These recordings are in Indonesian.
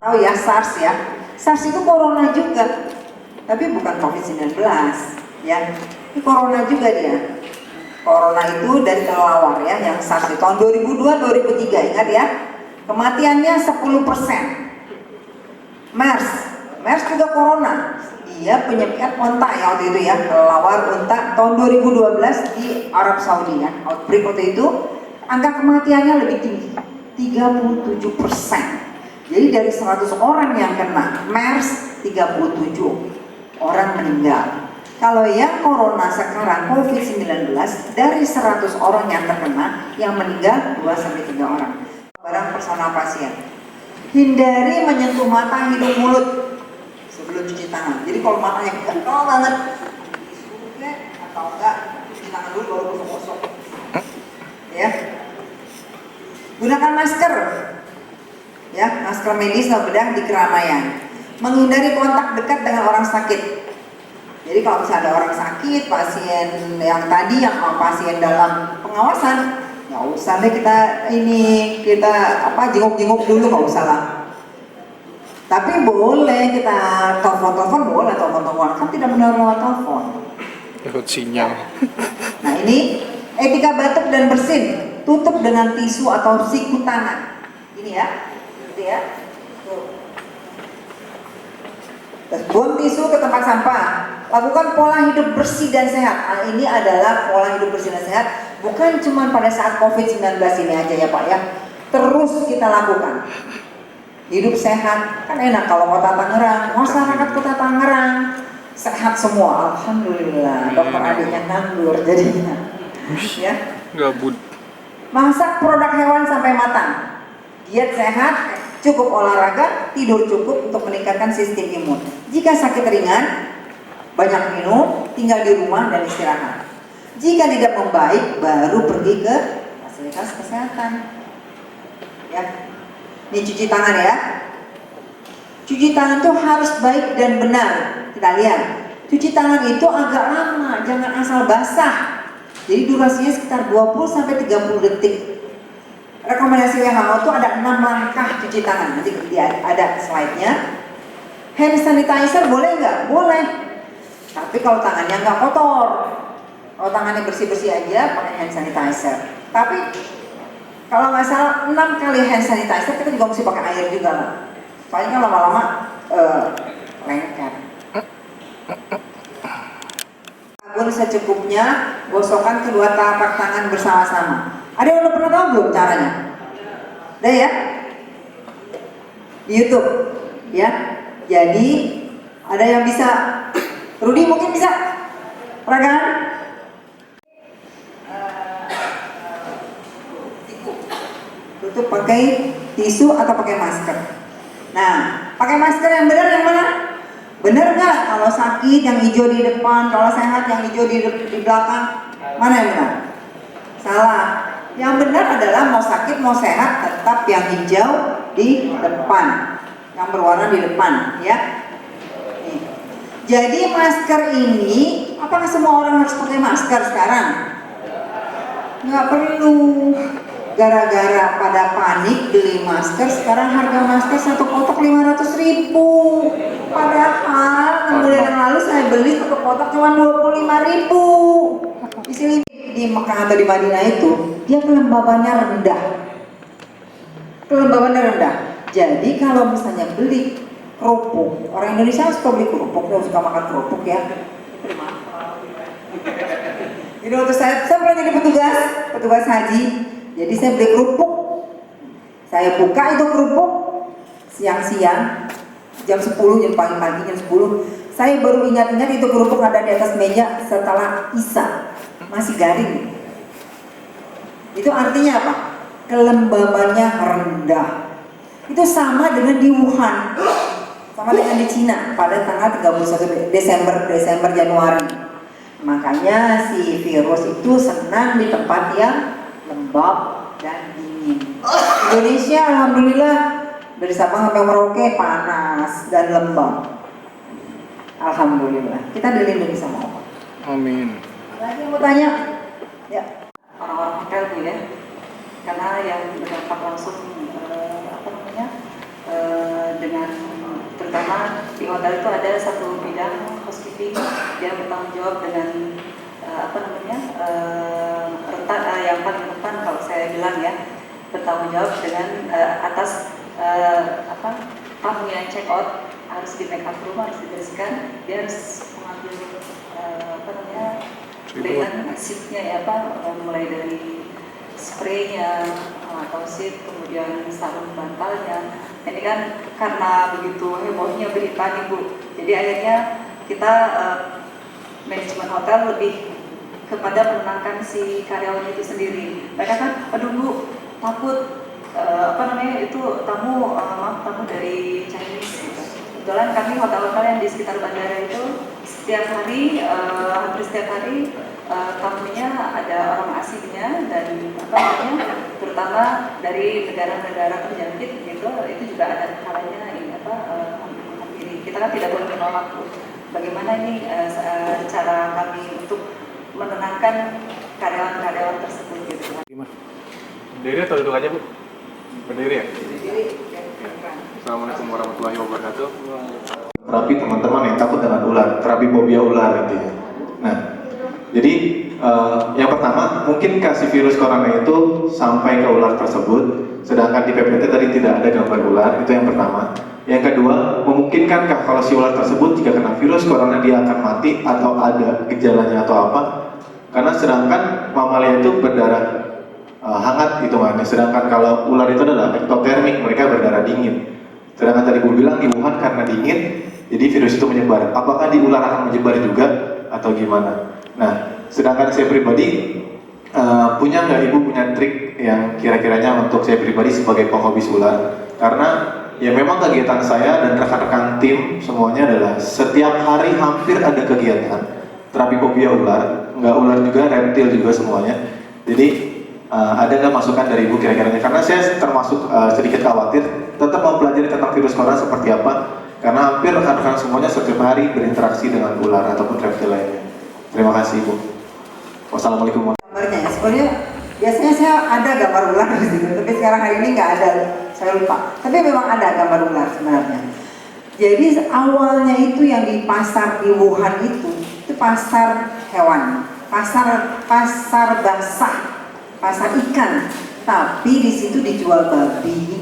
Tahu ya SARS ya. SARS itu corona juga, tapi bukan COVID-19 ya. Ini corona juga dia. Corona itu dari kelelawar ya, yang SARS itu tahun 2002-2003, ingat ya. Kematiannya 10%. MERS juga corona. Dia penyakit unta ya waktu itu ya, kelelawar unta tahun 2012 di Arab Saudi ya. Outbreak waktu itu angka kematiannya lebih tinggi, 37%. Jadi dari 100 orang yang kena MERS, 37 orang meninggal. Kalau yang corona sekarang COVID-19, dari 100 orang yang terkena, yang meninggal 2-3 orang. Barang personal pasien. Hindari menyentuh mata, hidung, mulut sebelum cuci tangan. Jadi kalau matanya kental banget, atau enggak, cuci tangan dulu baru gosok-gosok. Ya. Gunakan masker. Ya, masker medis atau bedah di keramaian. Menghindari kontak dekat dengan orang sakit. Jadi kalau misalnya ada orang sakit, pasien yang tadi yang pasien dalam pengawasan, nggak usah deh kita jenguk-jenguk dulu, nggak usah lah. Tapi boleh kita telepon boleh, telepon kan tidak benar lewat telepon. Lewat sinyal. Nah ini etika batuk dan bersin, tutup dengan tisu atau siku tangan. Ini ya. Ya. Buang tisu ke tempat sampah. Lakukan pola hidup bersih dan sehat. Nah, ini adalah pola hidup bersih dan sehat. Bukan cuma pada saat COVID-19 ini aja ya Pak ya. Terus kita lakukan. Hidup sehat. Kan enak kalau Kota Tangerang, masyarakat Kota Tangerang sehat semua. Alhamdulillah. Dokter adiknya nganggur jadinya. Ya. Gabut. Masak produk hewan sampai matang. Diet sehat, cukup olahraga, tidur cukup untuk meningkatkan sistem imun. Jika sakit ringan, banyak minum, tinggal di rumah dan istirahat. Jika tidak membaik, baru pergi ke fasilitas kesehatan. Ya, ini cuci tangan ya. Cuci tangan itu harus baik dan benar. Kita lihat, cuci tangan itu agak lama, jangan asal basah. Jadi durasinya sekitar 20-30 detik. Rekomendasi WHO itu ada 6 langkah cuci tangan. Nanti ada slide-nya. Hand sanitizer boleh nggak? Boleh. Tapi kalau tangannya nggak kotor, kalau tangannya bersih-bersih aja, pakai hand sanitizer. Tapi kalau nggak salah 6 kali hand sanitizer, kita juga mesti pakai air juga lah. Soalnya kan lama-lama lengket. Sabun secukupnya, gosokkan kedua telapak tangan bersama-sama. Ada yang udah pernah tahu belum caranya? Udah ya? Di YouTube ya. Jadi ada yang bisa. Rudy mungkin bisa? Ragan? Tutup pakai tisu atau pakai masker. Nah, pakai masker yang benar yang mana? Benar nggak? Kalau sakit yang hijau di depan, kalau sehat yang hijau di belakang. Mana yang benar? Salah. Yang benar adalah mau sakit mau sehat tetap yang hijau di depan, yang berwarna di depan ya. Nih. Jadi masker ini, apakah semua orang harus pakai masker sekarang? Nggak perlu. Gara-gara pada panik beli masker, sekarang harga masker satu kotak 500.000. Padahal 6 bulan yang lalu saya beli satu kotak cuma 25.000. Di sini di Mekah atau di Madinah itu dia kelembabannya rendah. Kelembabannya rendah. Jadi kalau misalnya beli kerupuk, orang Indonesia suka beli kerupuk, suka makan kerupuk ya. Jadi waktu saya pernah jadi petugas haji. Jadi saya beli kerupuk, saya buka itu kerupuk siang-siang, jam 10, jam pagi-pagi, jam 10. Saya baru ingat-ingat itu kerupuk ada di atas meja setelah Isya, masih garing. Itu artinya apa? Kelembabannya rendah. Itu sama dengan di Wuhan, sama dengan di Cina pada tanggal 31 Desember Januari. Makanya si virus itu senang di tempat yang lembab dan dingin. Indonesia alhamdulillah dari Sabang sampai Merauke panas dan lembab. Alhamdulillah kita dilindungi sama Allah. Amin. Lagi yang mau tanya? Ya, orang-orang hotel tuh ya, karena yang berdampak langsung dengan terutama di hotel itu ada satu bidang housekeeping, dia bertanggung jawab dengan rentan, yang paling rentan kalau saya bilang ya, bertanggung jawab dengan atas tamu yang check out harus di make up room, harus dibereskan, dia harus mengambil treatment seatnya ya mulai dari spraynya atau seat, kemudian sarung bantalnya. Ini kan karena begitu hebohnya berita nih Bu, jadi akhirnya kita manajemen hotel lebih kepada menenangkan si karyawan itu sendiri. Mereka kan, aduh Bu, takut itu tamu dari Chinese gitu. Kebetulan kami hotel-hotel yang di sekitar bandara itu setiap hari, hampir setiap hari tamunya ada orang asingnya dan terutama dari negara-negara terjangkit gitu, itu juga ada kalanya ini kita kan tidak boleh menolak Bu. Bagaimana ini cara kami untuk menenangkan karyawan-karyawan tersebut gitu. Gimana? Berdiri atau duduk aja Bu? Berdiri ya? Berdiri. Assalamualaikum warahmatullahi wabarakatuh. Terapi teman-teman yang takut dengan ular, terapi fobia ular intinya. Nah, jadi yang pertama mungkin kasih virus corona itu sampai ke ular tersebut, sedangkan di PPT tadi tidak ada gambar ular, itu yang pertama. Yang kedua, memungkinkankah kalau si ular tersebut jika kena virus corona dia akan mati atau ada gejalanya atau apa? Karena sedangkan mamalia itu berdarah hangat hitungannya, sedangkan kalau ular itu adalah ektotermik, mereka berdarah dingin. Sedangkan tadi gue bilang di Wuhan karena dingin, jadi virus itu menyebar. Apakah di ular akan menyebar juga atau gimana? Nah, sedangkan saya pribadi punya nggak Ibu punya trik yang kira-kiranya untuk saya pribadi sebagai penghobis ular? Karena ya memang kegiatan saya dan rekan-rekan tim semuanya adalah setiap hari hampir ada kegiatan terapi fobia ular, nggak ular juga, reptil juga semuanya. Jadi ada nggak masukan dari Ibu kira-kiranya? Karena saya termasuk sedikit khawatir, tetap mau pelajari tentang virus corona seperti apa, karena hampir rekan-rekan semuanya setiap hari berinteraksi dengan ular ataupun reptil lainnya. Terima kasih Ibu. Wassalamualaikum warahmatullahi wabarakatuh. Gambarnya, sebenarnya biasanya saya ada gambar ular di situ, tapi sekarang hari ini nggak ada, saya lupa. Tapi memang ada gambar ular sebenarnya. Jadi awalnya itu yang di pasar di Wuhan itu pasar hewan, pasar basah, pasar ikan. Tapi di situ dijual babi,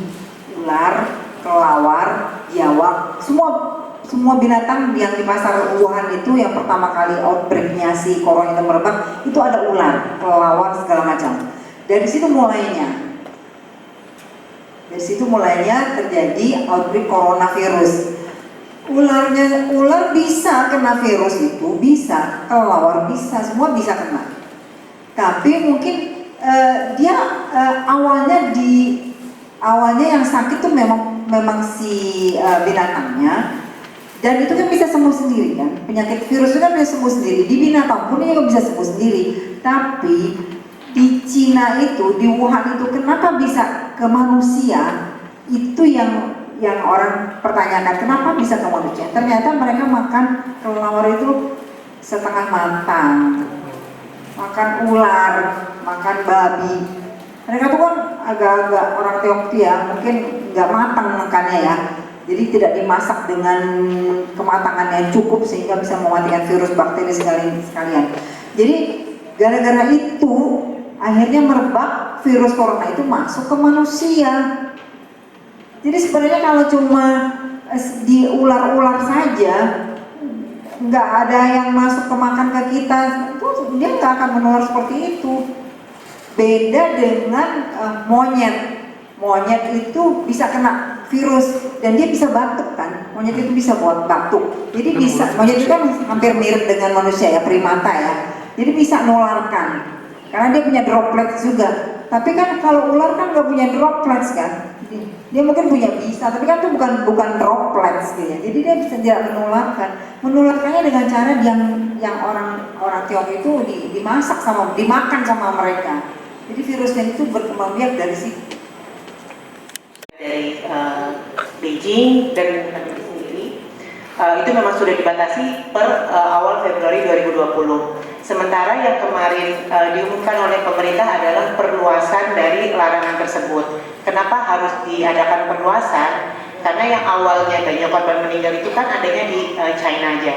ular, kelawar, biawak, semua binatang yang di pasar Wuhan itu yang pertama kali outbreaknya si corona itu merebak, itu ada ular, kelawar, segala macam. Dari situ mulainya terjadi outbreak coronavirus. Ular bisa kena virus itu, bisa, kelawar bisa, semua bisa kena. Tapi mungkin dia awalnya yang sakit tuh memang si binatangnya. Dan itu kan bisa sembuh sendiri kan, penyakit virus itu kan bisa sembuh sendiri, di binatang pun juga bisa sembuh sendiri. Tapi di Cina itu, di Wuhan itu kenapa bisa ke manusia, itu yang orang pertanyakan, kenapa bisa ke manusia. Ternyata mereka makan kelelawar itu setengah matang, makan ular, makan babi. Mereka tuh kan agak-agak orang Tiongkok mungkin nggak matang makannya ya. Jadi tidak dimasak dengan kematangan yang cukup sehingga bisa mematikan virus bakteri sekalian. Jadi gara-gara itu akhirnya merebak virus corona itu masuk ke manusia. Jadi sebenarnya kalau cuma di ular-ular saja, nggak ada yang masuk ke makan ke kita, itu dia nggak akan menular seperti itu. Beda dengan monyet. Monyet itu bisa kena virus dan dia bisa batuk kan, monyet itu bisa buat batuk. Jadi bisa, monyet itu kan hampir mirip dengan manusia ya, primata ya. Jadi bisa nularkan karena dia punya droplets juga. Tapi kan kalau ular kan nggak punya droplets kan, dia mungkin punya bisa, tapi kan itu bukan droplets gitu ya. Jadi dia bisa tidak menularkannya dengan cara yang orang Tiongkok itu dimasak dimakan sama mereka. Jadi virusnya itu berkembang biak dari situ. Dari Beijing dan Wuhan itu sendiri itu memang sudah dibatasi per awal Februari 2020. Sementara yang kemarin diumumkan oleh pemerintah adalah perluasan dari larangan tersebut. Kenapa harus diadakan perluasan? Karena yang awalnya banyak korban meninggal itu kan adanya di China aja.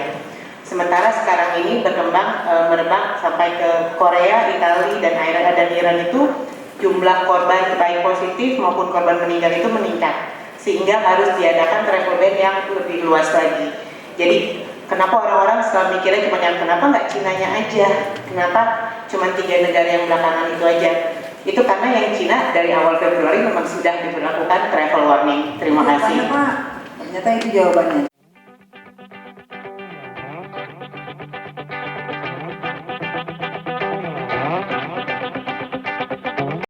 Sementara sekarang ini berkembang merebak sampai ke Korea, Italia, dan Iran itu jumlah korban baik positif maupun korban meninggal itu meningkat, sehingga harus diadakan travel ban yang lebih luas lagi. Jadi kenapa orang-orang selalu mikirnya cuma yang kenapa nggak Cinanya aja, kenapa cuma 3 negara yang belakangan itu aja? Itu karena yang Cina dari awal Februari memang sudah diberlakukan travel warning. Terima kasih. Pak, ternyata itu jawabannya.